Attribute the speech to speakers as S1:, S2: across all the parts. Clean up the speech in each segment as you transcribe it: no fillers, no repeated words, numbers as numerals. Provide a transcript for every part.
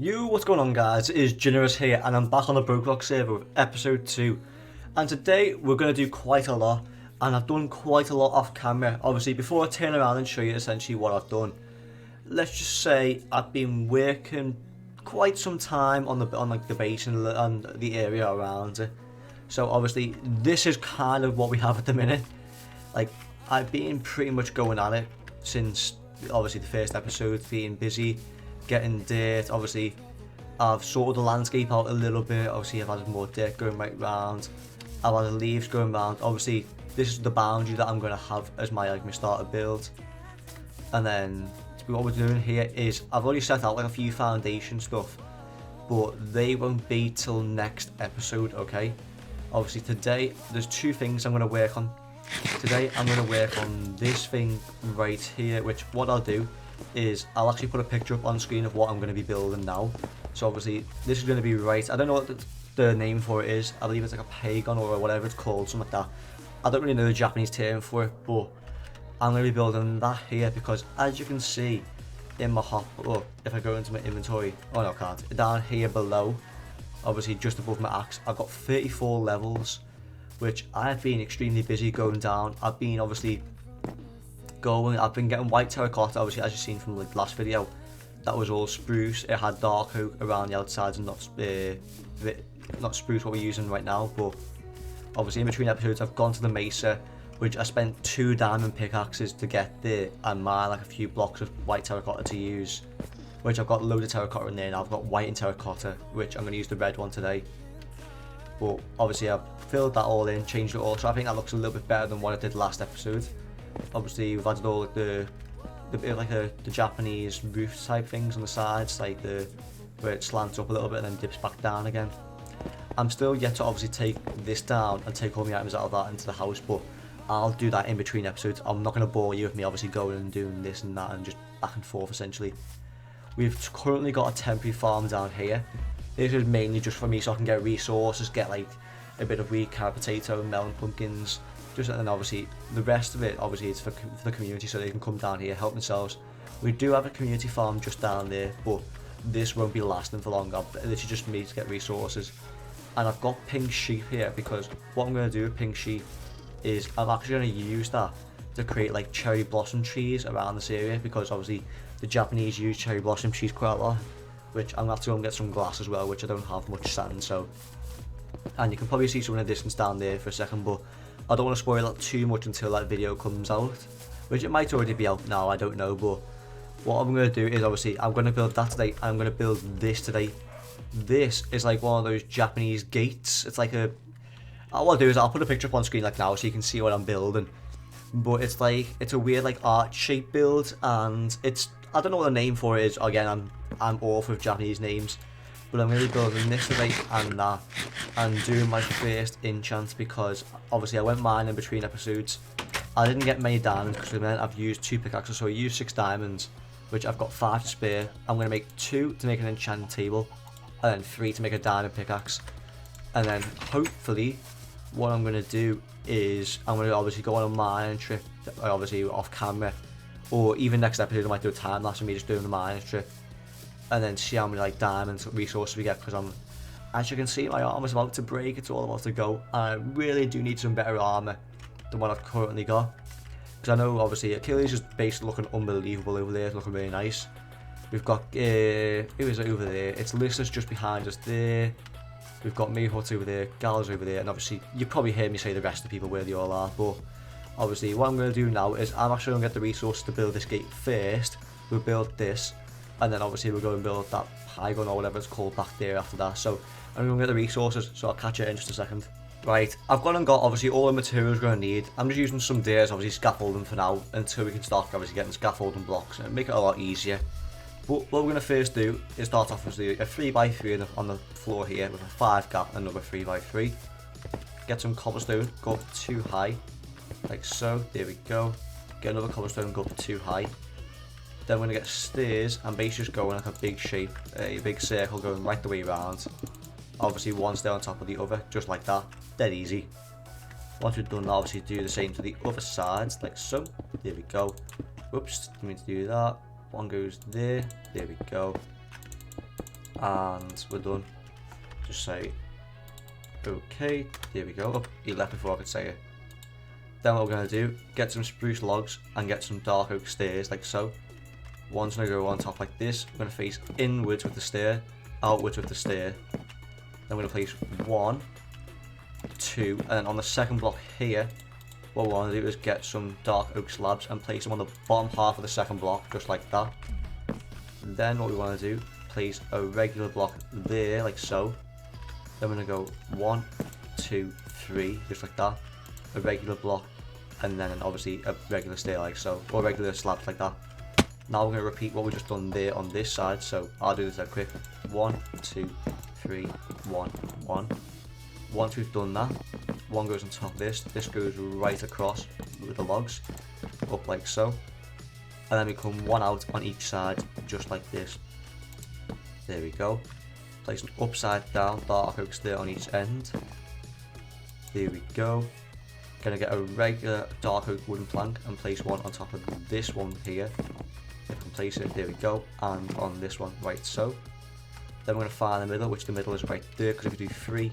S1: Yo, what's going on guys? It is Generous here and I'm back on the BrokeRock server with episode 2. And today we're going to do quite a lot, and I've done quite a lot off camera. Obviously before I turn around and show you essentially what I've done, let's just say I've been working quite some time on the base and the area around it. So obviously this is kind of what we have at the minute. Like, I've been pretty much going at it since obviously the first episode, being busy getting dirt. Obviously I've sorted the landscape out a little bit. Obviously I've added more dirt going right round, I've added leaves going round. Obviously this is the boundary that I'm going to have as my starter build. And then what we're doing here is I've already set out like a few foundation stuff, but they won't be till next episode. Okay, obviously today there's two things I'm going to work on. Today I'm going to work on this thing right here, which what I'll do is I'll actually put a picture up on screen of what I'm going to be building now. So obviously this is going to be right, I don't know what the name for it is. I believe it's like a pagon or whatever it's called, something like that. I don't really know the Japanese term for it, but I'm going to be building that here because as you can see in my if I go into my inventory, oh no I can't, down here below, obviously just above my axe, I've got 34 levels, which I've been extremely busy going down. I've been obviously I've been getting white terracotta, obviously as you've seen from like the last video. That was all spruce. It had dark oak around the outsides and not spruce what we're using right now. But obviously in between episodes I've gone to the mesa, which I spent 2 diamond pickaxes to get there and mine like a few blocks of white terracotta to use, which I've got loads of terracotta in there now. I've got white and terracotta, which I'm going to use the red one today. But obviously I've filled that all in, changed it all, so I think that looks a little bit better than what I did last episode. Obviously we've added all the Japanese roof type things on the sides, like where it slants up a little bit and then dips back down again. I'm still yet to obviously take this down and take all my items out of that into the house, but I'll do that in between episodes. I'm not going to bore you with me obviously going and doing this and that and just back and forth essentially. We've currently got a temporary farm down here. This is mainly just for me so I can get resources, get like a bit of wheat, carrot, potato, melon, pumpkins. Just, and obviously the rest of it obviously is for the community so they can come down here, help themselves. We do have a community farm just down there, but this won't be lasting for long. This is just me to get resources. And I've got pink sheep here because what I'm going to do with pink sheep is I'm actually going to use that to create like cherry blossom trees around this area, because obviously the Japanese use cherry blossom trees quite a lot, which I'm going to have to go and get some glass as well, which I don't have much sand. So, and you can probably see some in the distance down there for a second, but I don't want to spoil that too much until that video comes out, which it might already be out now, I don't know. But what I'm going to do is obviously I'm going to build that today. I'm going to build this today. This is like one of those Japanese gates. It's like what I'll do is I'll put a picture up on screen like now so you can see what I'm building. But it's a weird like arch shape build, and I don't know what the name for it is. Again, I'm awful with Japanese names. But I'm going to be building this today and that, and doing my first enchant, because obviously I went mining between episodes. I didn't get many diamonds because I've used 2 pickaxes, so I used 6 diamonds, which I've got 5 to spare. I'm going to make 2 to make an enchanting table, and then 3 to make a diamond pickaxe. And then hopefully what I'm going to do is I'm going to obviously go on a mining trip, obviously off camera, or even next episode I might do a time lapse of me just doing the mining trip, and then see how many like diamonds resources we get, because as you can see my armor's about to break, it's all about to go, and I really do need some better armor than what I've currently got, because I know obviously Achilles is basically looking unbelievable over there, it's looking really nice. We've got who is it over there? It's Lister's just behind us there. We've got Meerhut over there, Gal's over there, and obviously you probably heard me say the rest of the people where they all are, but obviously what I'm going to do now is I'm actually going to get the resources to build this gate first. We'll build this, and then obviously we'll go and build that pylon or whatever it's called back there after that. So I'm going to get the resources, so I'll catch you in just a second. Right, I've gone and got obviously all the materials we're going to need. I'm just using some dirt, obviously scaffolding for now, until we can start obviously getting scaffolding blocks and make it a lot easier. But what we're going to first do is start off with a 3x3 on the floor here with a 5 gap, another 3x3. Get some cobblestone, go up 2 high, like so, there we go. Get another cobblestone, go up 2 high. Then we're going to get stairs and basically just go in like a big shape, a big circle going right the way around. Obviously one stair on top of the other, just like that, dead easy. Once we've done that, obviously do the same to the other sides, like so, there we go. Whoops, didn't mean to do that. One goes there, there we go. and we're done. Just say okay. There we go. Oh, he left before I could say it. Then what we're going to do, get some spruce logs and get some dark oak stairs like so. One's going to go on top like this. We're going to face inwards with the stair, outwards with the stair. Then we're going to place 1, 2, and then on the second block here, what we want to do is get some dark oak slabs and place them on the bottom half of the second block, just like that. Then what we want to do, place a regular block there, like so. Then we're going to go 1, 2, 3, just like that. A regular block, and then obviously a regular stair like so, or regular slabs like that. Now we're going to repeat what we just done there on this side, so I'll do this out quick. 1, 2, 3, 1, 1. Once we've done that, one goes on top of this goes right across with the logs, up like so. And then we come one out on each side, just like this. There we go. Place an upside down dark oak stair on each end. There we go. Gonna get a regular dark oak wooden plank and place one on top of this one here. If I can place it, there we go, and on this one, right so. Then we're gonna find the middle, which the middle is right there, because if you do 3,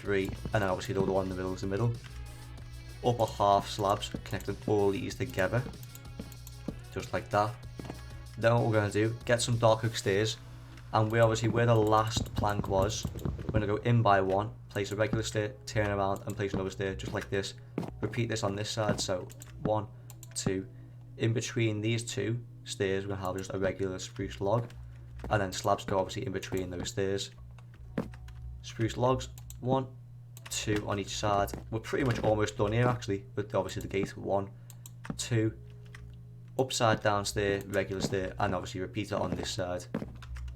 S1: 3, and then obviously the other one in the middle is the middle. Upper half slabs, connecting all these together, just like that. Then what we're gonna do, get some dark oak stairs, and we're obviously where the last plank was, we're gonna go in by 1, place a regular stair, turn around and place another stair, just like this. Repeat this on this side, so 1, 2, in between these 2 stairs we're going to have just a regular spruce log, and then slabs go obviously in between those stairs. Spruce logs, 1, 2 on each side. We're pretty much almost done here actually, with obviously the gate. 1, 2, upside down stair, regular stair, and obviously repeat it on this side.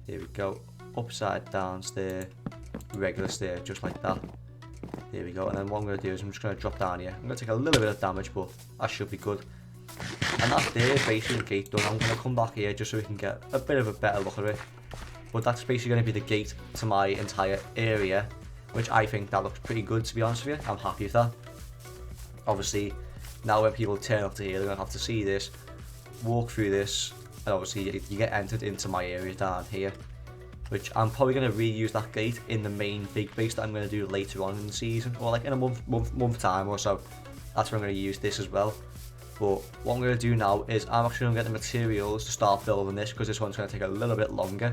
S1: Here we go, upside down stair, regular stair, just like that. There we go, and then what I'm going to do is I'm just going to drop down here. I'm going to take a little bit of damage, but that should be good. And that's there, basically the gate done. I'm going to come back here just so we can get a bit of a better look at it. But that's basically going to be the gate to my entire area, which I think that looks pretty good, to be honest with you. I'm happy with that. Obviously, now when people turn up to here, they're going to have to see this, walk through this, and obviously you get entered into my area down here, which I'm probably going to reuse that gate in the main big base that I'm going to do later on in the season, or like in a month time or so. That's where I'm going to use this as well. But what I'm going to do now is I'm actually going to get the materials to start building this, because this one's going to take a little bit longer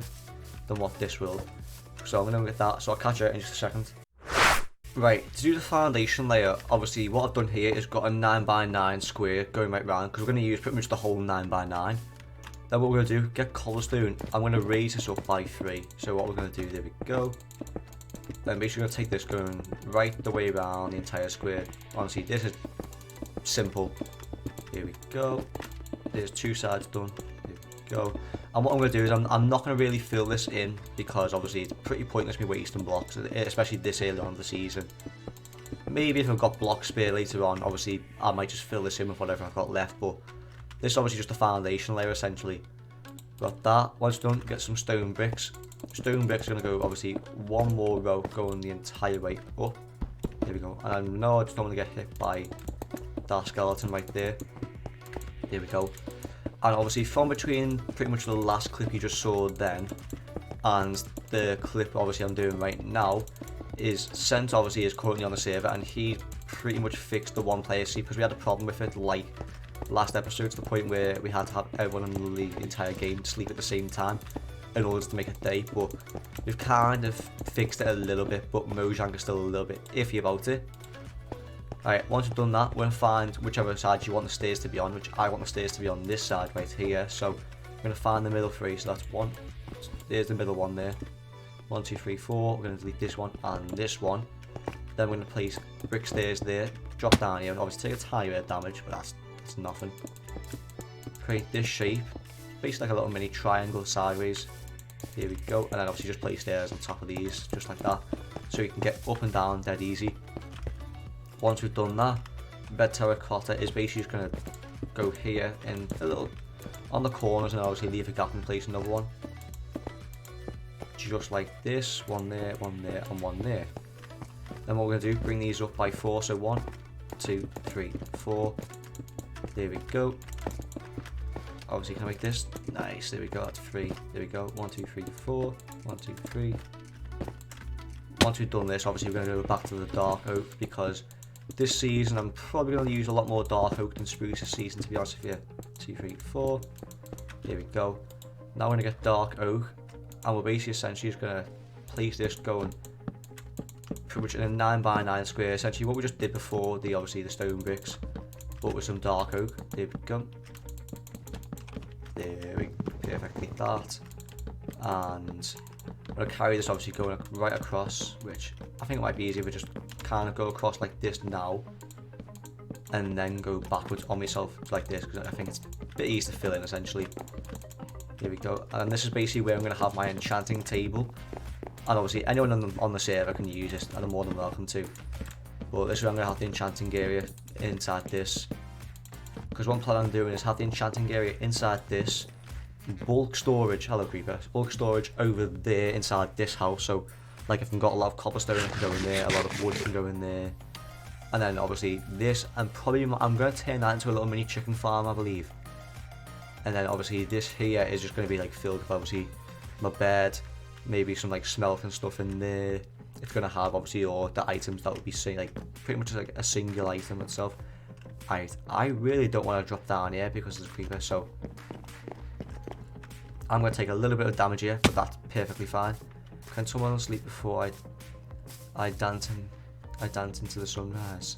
S1: than what this will. So I'm going to get that, so I'll catch you in just a second. Right, to do the foundation layer, obviously what I've done here is got a 9x9 square going right round, because we're going to use pretty much the whole 9x9. Then what we're going to do, get cobblestone. I'm going to raise this up by 3. So what we're going to do, there we go. Then basically going to take this going right the way around the entire square. Honestly, this is simple. Here we go. There's 2 sides done. There we go. And what I'm going to do is I'm not going to really fill this in, because obviously it's pretty pointless me wasting blocks, especially this early on in the season. Maybe if I've got blocks spare later on, obviously I might just fill this in with whatever I've got left, but this is obviously just a foundation layer essentially. Got that. Once done, get some stone bricks. Stone bricks are going to go obviously one more row going the entire way up. There we go. And I know I just don't want to get hit by that skeleton right there. There we go. And obviously from between pretty much the last clip you just saw then and the clip obviously I'm doing right now is Sent obviously is currently on the server, and he pretty much fixed the one player sleep, because we had a problem with it like last episode, to the point where we had to have everyone in the entire game sleep at the same time in order to make a day. But we've kind of fixed it a little bit, but Mojang is still a little bit iffy about it. Alright, once we've done that, we're going to find whichever side you want the stairs to be on, which I want the stairs to be on this side right here. So we're going to find the middle 3, so that's 1, there's the middle one there, 1, 2, 3, 4, we're going to delete this one and this one. Then we're going to place brick stairs there, drop down here, and obviously take a tiny bit of damage, but that's nothing. Create this shape, basically like a little mini triangle sideways. Here we go, and then obviously just place stairs on top of these, just like that, so you can get up and down dead easy. Once we've done that, bed terracotta is basically just going to go here in a little on the corners, and obviously leave a gap and place another one. Just like this, one there, and one there. Then what we're going to do, bring these up by 4, so 1, 2, 3, 4. There we go. obviously can I make this? Nice, there we go, that's 3. There we go, 1, 2, 3, 4, 1, 2, 3. Once we've done this, obviously we're going to go back to the dark oak, because this season I'm probably going to use a lot more dark oak than spruce this season, to be honest with you. 2, 3, 4. There we go. Now we're going to get dark oak, and we're basically essentially just going to place this going pretty much in a 9x9 square, essentially what we just did before, obviously the stone bricks, but with some dark oak. There we go. There we go, perfect like that. And I'm going to carry this obviously going right across, which I think it might be easier if we just kind of go across like this now, and then go backwards on myself like this, because I think it's a bit easy to fill in essentially. There we go, and this is basically where I'm going to have my enchanting table, and obviously anyone on the server can use this, and I'm more than welcome to. But this is where I'm going to have the enchanting area inside this, because one plan I'm doing is have the enchanting area inside this, bulk storage, hello creeper, bulk storage over there inside this house. So like if I've got a lot of cobblestone, it can go in there, a lot of wood can go in there, and then obviously this, and probably I'm going to turn that into a little mini chicken farm, I believe. And then obviously this here is just going to be like filled with obviously my bed, maybe some like smelting stuff in there. It's going to have obviously all the items that would be like pretty much like a single item itself. I really don't want to drop down here because there's a creeper, so I'm going to take a little bit of damage here, but that's perfectly fine. Can someone sleep before I dance into the sunrise?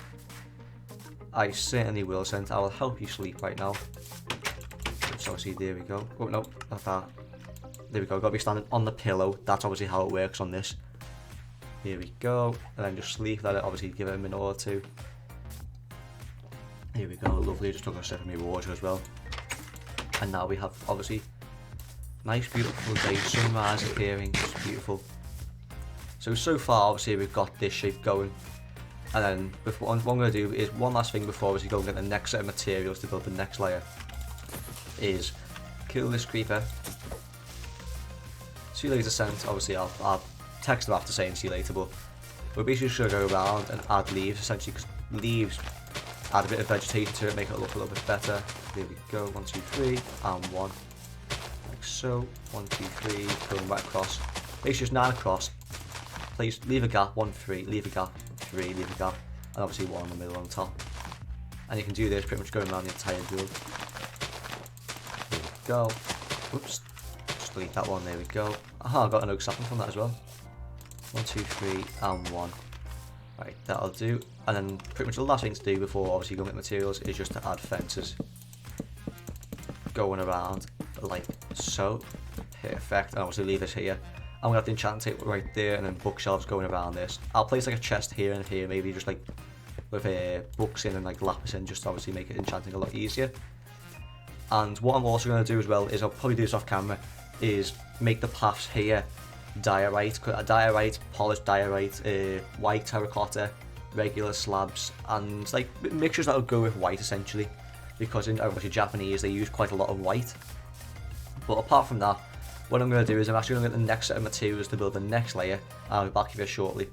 S1: I certainly will, Sent. I will help you sleep right now. So obviously there we go. Oh no, not that. There we go. Got to be standing on the pillow. That's obviously how it works on this. Here we go, and then just sleep. Let it obviously give it a minute or two. Here we go. Lovely. Just took a sip of my water as well. And now we have obviously nice beautiful day, sunrise appearing, just beautiful. So far obviously we've got this shape going, and then what I'm going to do is one last thing before obviously go and get the next set of materials to build the next layer, is kill this creeper. See you later, Sent. Obviously I'll text them after saying see you later, but we're basically just going to go around and add leaves essentially, because leaves add a bit of vegetation to it, make it look a little bit better. There we go, 1, 2, 3, and 1. So 1, 2, 3, going right across. Basically just 9 across. Please leave a gap, 1, 3, leave a gap, 3, leave a gap, and obviously 1 in the middle on top. And you can do this pretty much going around the entire build. There we go. Oops. Just delete that one, there we go. Aha, I got an oak sapling from that as well. 1, 2, 3, and 1. Right, that'll do. And then pretty much the last thing to do before obviously going with materials is just to add fences. Going around like so. Perfect. And obviously leave this here. I'm going to have the enchant table right there, and then bookshelves going around this. I'll place like a chest here and here, maybe just like with books in and like lapis in, just to obviously make it enchanting a lot easier. And what I'm also going to do as well is, I'll probably do this off camera, is make the paths here diorite, polished diorite, white terracotta, regular slabs, and like mixtures that will go with white essentially, because in obviously Japanese they use quite a lot of white. But apart from that, what I'm going to do is I'm actually going to get the next set of materials to build the next layer, and I'll be back here shortly.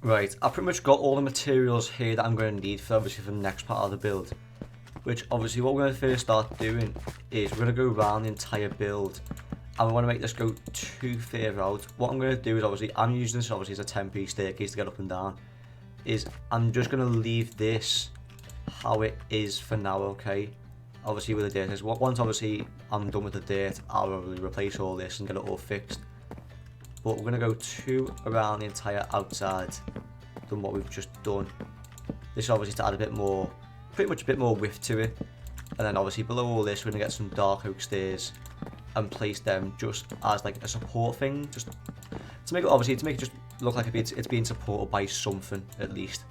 S1: Right, I've pretty much got all the materials here that I'm going to need for obviously for the next part of the build. Which obviously what we're going to first start doing is we're going to go around the entire build, and we want to make this go too far out. What I'm going to do is obviously, I'm using this obviously as a temporary staircase to get up and down, is I'm just going to leave this how it is for now, okay? Obviously with the dirt, once obviously I'm done with the dirt, I'll probably replace all this and get it all fixed. But we're going to go 2 around the entire outside than what we've just done. This is obviously to add a bit more, pretty much a bit more width to it. And then obviously below all this we're going to get some dark oak stairs and place them just as like a support thing, just to make it obviously to make it just look like it's being supported by something at least.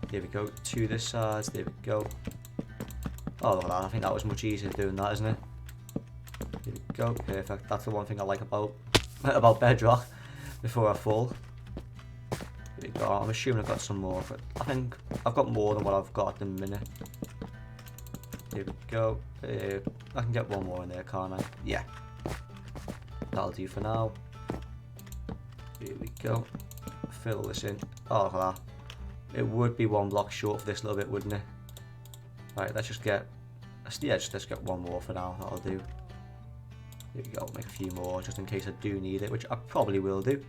S1: There we go, to this side, there we go. Oh look at that, I think that was much easier doing that, isn't it? There we go, perfect. That's the one thing I like about Bedrock before I fall. There we go, I'm assuming I've got some more, but I think I've got more than what I've got at the minute. There we go. I can get one more in there, can't I? Yeah. That'll do for now. Here we go. Fill this in. Oh, look at that. It would be 1 block short for this little bit, wouldn't it? Right, let's just get a Yeah, just let's get one more for now, that'll do. There we go, make a few more just in case I do need it, which I probably will do.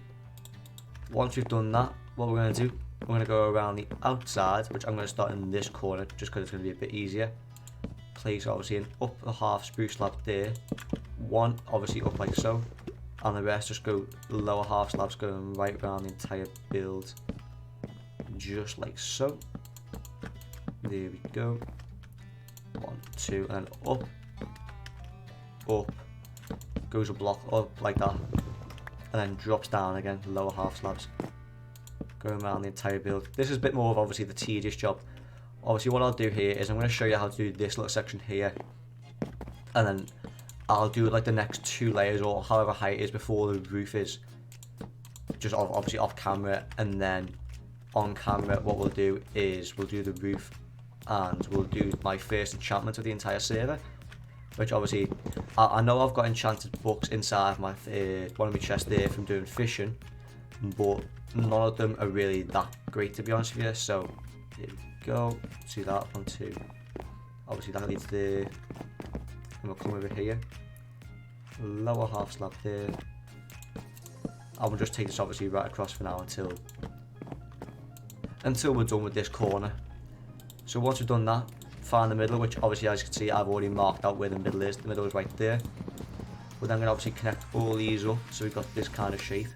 S1: Once we've done that, what we're going to do, we're going to go around the outside, which I'm going to start in this corner just because it's going to be a bit easier. Place obviously an up a half spruce slab there, one obviously up like so, and the rest just go lower half slabs going right around the entire build, just like so. There we go. 1, 2, and then up, up, goes a block up like that, and then drops down again, lower half slabs, going around the entire build. This is a bit more of obviously the tedious job. Obviously what I'll do here is I'm going to show you how to do this little section here, and then I'll do like the next 2 layers or however high it is before the roof is, just obviously off camera, and then on camera what we'll do is we'll do the roof and we'll do my first enchantment of the entire server, which obviously I know I've got enchanted books inside my one of my chests there from doing fishing, but none of them are really that great to be honest with you. So there we go, see that 1, 2, obviously that leads there, and we'll come over here, lower half slab there, I will just take this obviously right across for now until we're done with this corner. So once we've done that, find the middle, which obviously as you can see I've already marked out where the middle is. The middle is right there. We're then going to obviously connect all these up so we've got this kind of shape.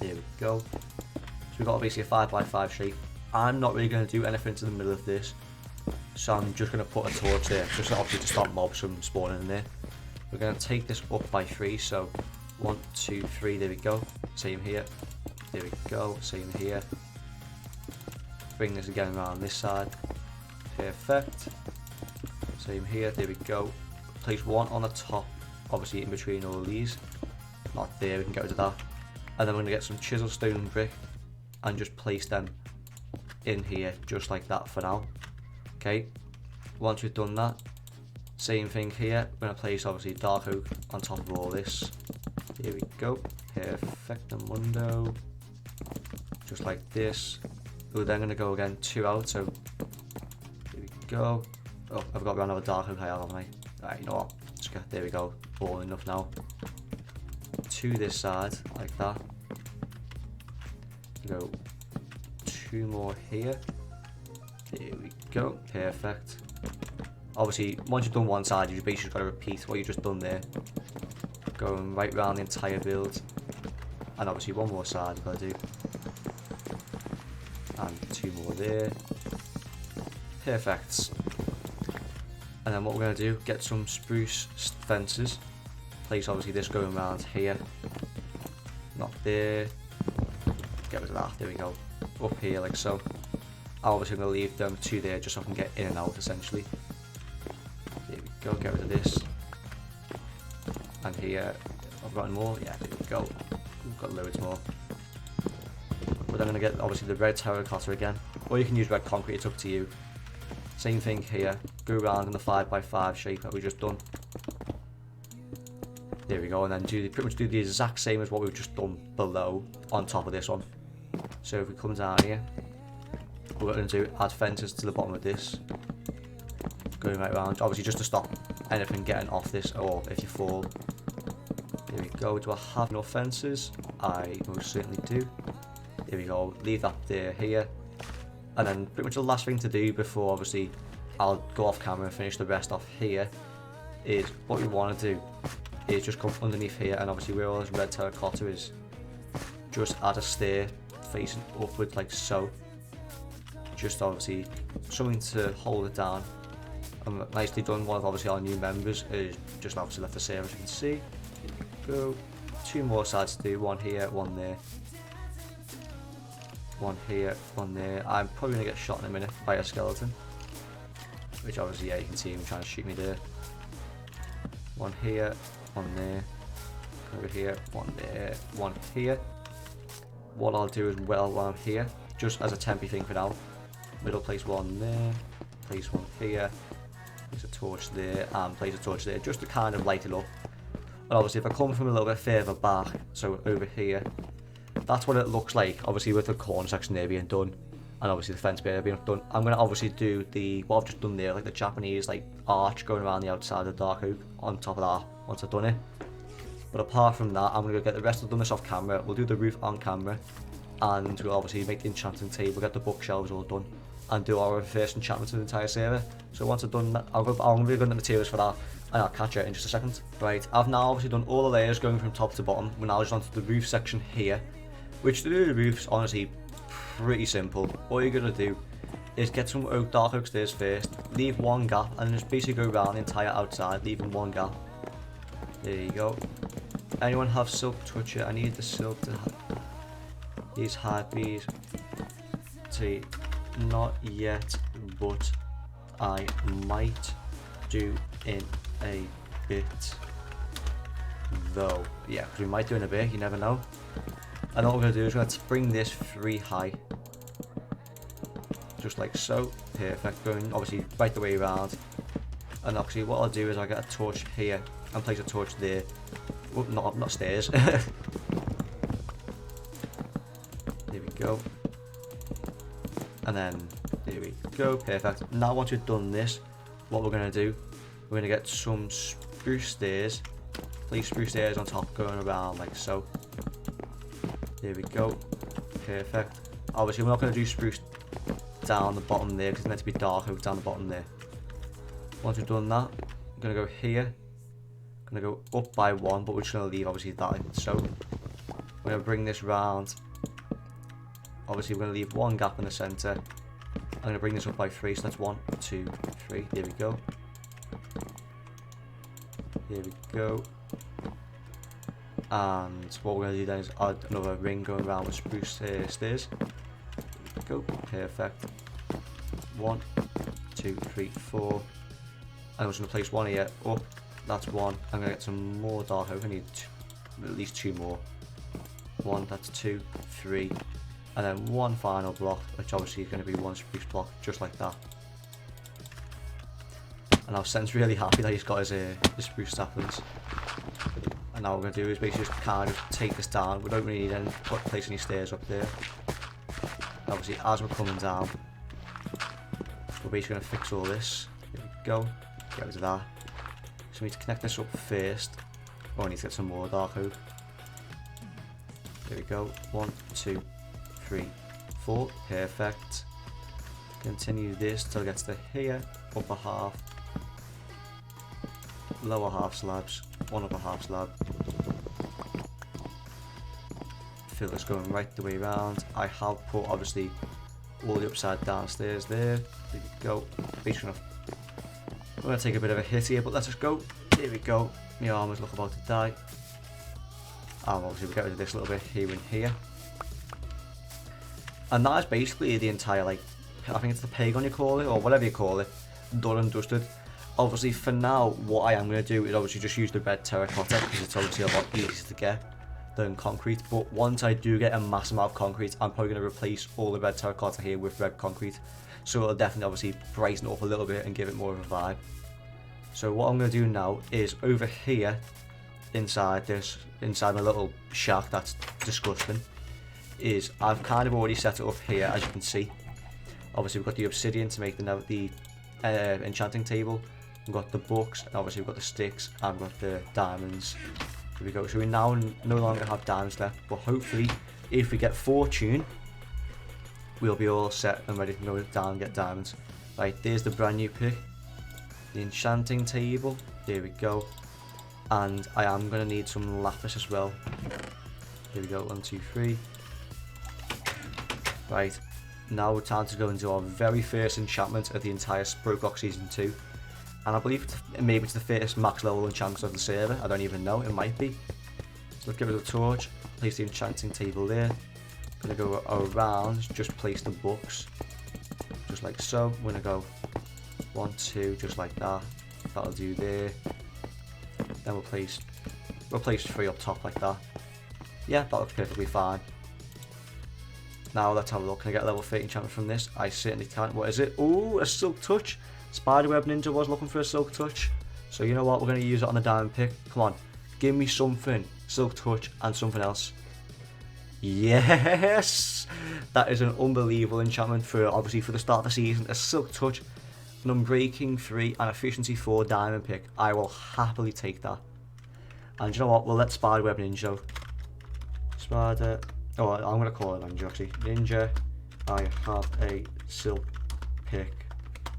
S1: There we go. So we've got basically a 5x5 shape. I'm not really going to do anything to the middle of this, so I'm just going to put a torch there, just obviously to stop mobs from spawning in there. We're going to take this up by 3, so 1, 2, 3, there we go. Same here. There we go, same here. Bring this again around this side. Perfect. Same here, there we go. Place 1 on the top, obviously in between all these. Not there, we can get rid of that. And then we're going to get some chisel stone brick and just place them in here, just like that for now. Okay, once we've done that, same thing here. We're going to place obviously dark oak on top of all this. Here we go. Perfectamundo. Just like this. We're then going to go again 2 out, so here we go. Oh, I've got to run another dark oak, haven't I? Right, you know what? Just get, there we go. All enough now. To this side, like that. Go 2 more here. There we go. Perfect. Obviously, once you've done one side, you've basically got to repeat what you've just done there. Going right around the entire build. And obviously one more side you've got to do. And 2 more there. Perfect. And then what we're going to do, get some spruce fences. Place obviously this going around here. Not there. Get rid of that, there we go. Up here like so. I'm obviously going to leave them 2 there just so I can get in and out essentially. There we go, get rid of this. And here, I've got more, yeah, there we go. We've got loads more. We're then going to get obviously the red terracotta again, or you can use red concrete, it's up to you. Same thing here, go around in the 5x5 shape that we just done. There we go, and then pretty much do the exact same as what we've just done below on top of this one. So if we come down here, what we're going to do, add fences to the bottom of this, going right around, obviously just to stop anything getting off this, or if you fall. There we go. Do I have enough fences? I most certainly do. There we go, leave that there, here, and then pretty much the last thing to do before obviously I'll go off camera and finish the rest off here is what we want to do is just come underneath here, and obviously where all this red terracotta is, just add a stair facing upwards like so, just obviously something to hold it down. And nicely done. One of obviously our new members is just obviously left the server, as you can see. Here we go. 2 more sides to do, 1 here, 1 there. 1 here, 1 there. I'm probably going to get shot in a minute by a skeleton, which obviously, yeah, you can see him trying to shoot me there. 1 here, 1 there. Over here, 1 there, 1 here. What I'll do as well while I'm here, just as a tempy thing for now, middle place 1 there, place 1 here, place a torch there, and place a torch there, just to kind of light it up. And obviously if I come from a little bit further back, so over here, that's what it looks like, obviously with the corner section there being done. and obviously the fence being done. I'm going to obviously do what I've just done there, like the Japanese like arch going around the outside of the dark oak on top of that once I've done it. But apart from that, I'm going to go get the rest of this off camera. We'll do the roof on camera, and we'll obviously make the enchanting table, get the bookshelves all done, and do our first enchantment of the entire server. So once I've done that, I'm going to go into the materials for that, and I'll catch you in just a second. Right, I've now obviously done all the layers going from top to bottom. We're now just onto the roof section here, which to do the roof's honestly pretty simple. All you're going to do is get some dark oak stairs first, leave one gap, and just basically go around the entire outside, leaving one gap. There you go. Anyone have silk toucher? I need the silk to have these hard bees. See, not yet, but I might do in a bit though. Yeah, because we might do in a bit, you never know. And all we're going to do is we're going to bring this 3 high. Just like so. Perfect. Going obviously right the way around. And actually what I'll do is I'll get a torch here and place a torch there. Oh, not stairs. There we go. And then there we go. Perfect. Now once we've done this, what we're going to do, we're going to get some spruce stairs. Place spruce stairs on top going around like so. There we go. Perfect. Obviously we're not going to do spruce down the bottom there because it's meant to be dark oak down the bottom there. Once we've done that, I'm going to go here. I'm going to go up by 1, but we're just going to leave obviously that like so. We're going to bring this round. Obviously we're going to leave 1 gap in the centre. I'm going to bring this up by 3, so that's 1, 2, 3. There we go. Here we go. And what we're going to do then is add another ring going around with spruce stairs. There we go. Perfect. 1, 2, 3, 4. And I'm just going to place 1 here up. That's 1. I'm going to get some more dark oak. I need at least 2 more. 1, that's 2, 3. And then 1 final block, which obviously is going to be 1 spruce block, just like that. And now Sen's really happy that he's got his spruce saplings. And now what we're going to do is basically just kind of take this down. We don't really need any place any stairs up there. Obviously as we're coming down, we're basically going to fix all this. Here we go. Get rid of that. So we need to connect this up first. Oh, I need to get some more dark oak. There we go. 1, 2, 3, 4. Perfect. Continue this till it gets to here. Upper half. Lower half slabs. 1 upper half slab. Fill this going right the way around. I have put obviously all the upside down stairs there. There we go. Basically enough. I'm going to take a bit of a hit here, but let's just go. There we go. My armors look about to die. And obviously we get rid of this little bit here and here. And that is basically the entire, like, I think it's the pagon you call it, or whatever you call it, done and dusted. Obviously for now, what I am going to do is obviously just use the red terracotta, because it's obviously a lot easier to get than concrete. But once I do get a massive amount of concrete, I'm probably going to replace all the red terracotta here with red concrete. So it'll definitely obviously brighten it up a little bit and give it more of a vibe. So what I'm going to do now is over here, inside my little shack that's disgusting, is I've kind of already set it up here, as you can see. Obviously we've got the obsidian to make the enchanting table. We've got the books, and obviously we've got the sticks, and we've got the diamonds. Here we go. So we now no longer have diamonds left, but hopefully if we get fortune, we'll be all set and ready to go down and get diamonds. Right, there's the brand new pick. The enchanting table. There we go. And I am going to need some lapis as well. Here we go. 1, 2, 3. Right. Now we're time to go into our very first enchantment of the entire BrokeRock Season 2. And I believe maybe it's the first max level enchantment of the server. I don't even know. It might be. So let's give it a torch. Place the enchanting table there. Gonna go around. Just place the books. Just like so. We're gonna go 1, 2, just like that. That'll do there. Then we'll place 3 up top like that. Yeah, that looks perfectly fine. Now let's have a look. Can I get a level 30 enchantment from this? I certainly can. What is it? Oh, a silk touch. SpiderWeb Ninja was looking for a silk touch. So you know what? We're going to use it on the diamond pick. Come on. Give me something. Silk touch and something else. Yes! That is an unbelievable enchantment for, obviously, for the start of the season. A Silk Touch, an Unbreaking 3, and Efficiency 4 diamond pick. I will happily take that. And you know what? We'll let SpiderWeb Ninja. Spider... Oh, I'm going to call it Ninja, actually. Ninja, I have a Silk pick.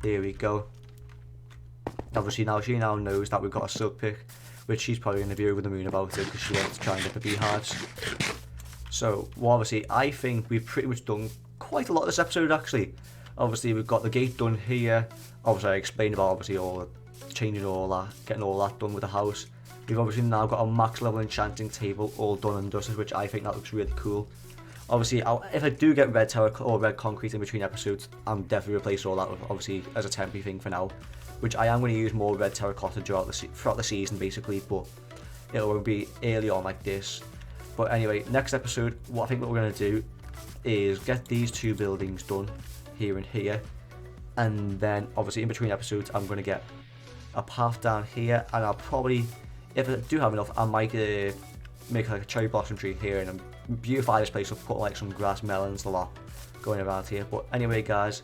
S1: There we go. Obviously, now she knows that we've got a Silk pick, which she's probably going to be over the moon about it because she wants to try and get the beehives. So, well, obviously, I think we've pretty much done quite a lot this episode, actually. Obviously, we've got the gate done here. Obviously, I explained about, obviously, all changing all that, getting all that done with the house. We've obviously now got a max level enchanting table all done and dusted, which I think that looks really cool. Obviously, if I do get red tower or red concrete in between episodes, I'm definitely replace all that with, obviously, as a temporary thing for now. Which I am going to use more red terracotta throughout the season, basically, but it won't be early on like this. But anyway, next episode, what we're going to do is get these two buildings done, here and here, and then obviously in between episodes, I'm going to get a path down here, and I'll probably, if I do have enough, I might make like a cherry blossom tree here and beautify this place. I'll put like some grass melons a lot going around here. But anyway, guys,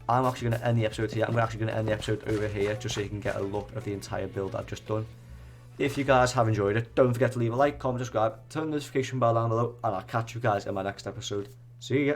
S1: I'm actually going to end the episode here. I'm actually going to end the episode over here just so you can get a look at the entire build I've just done. If you guys have enjoyed it, don't forget to leave a like, comment, subscribe, turn the notification bell down below, and I'll catch you guys in my next episode. See ya!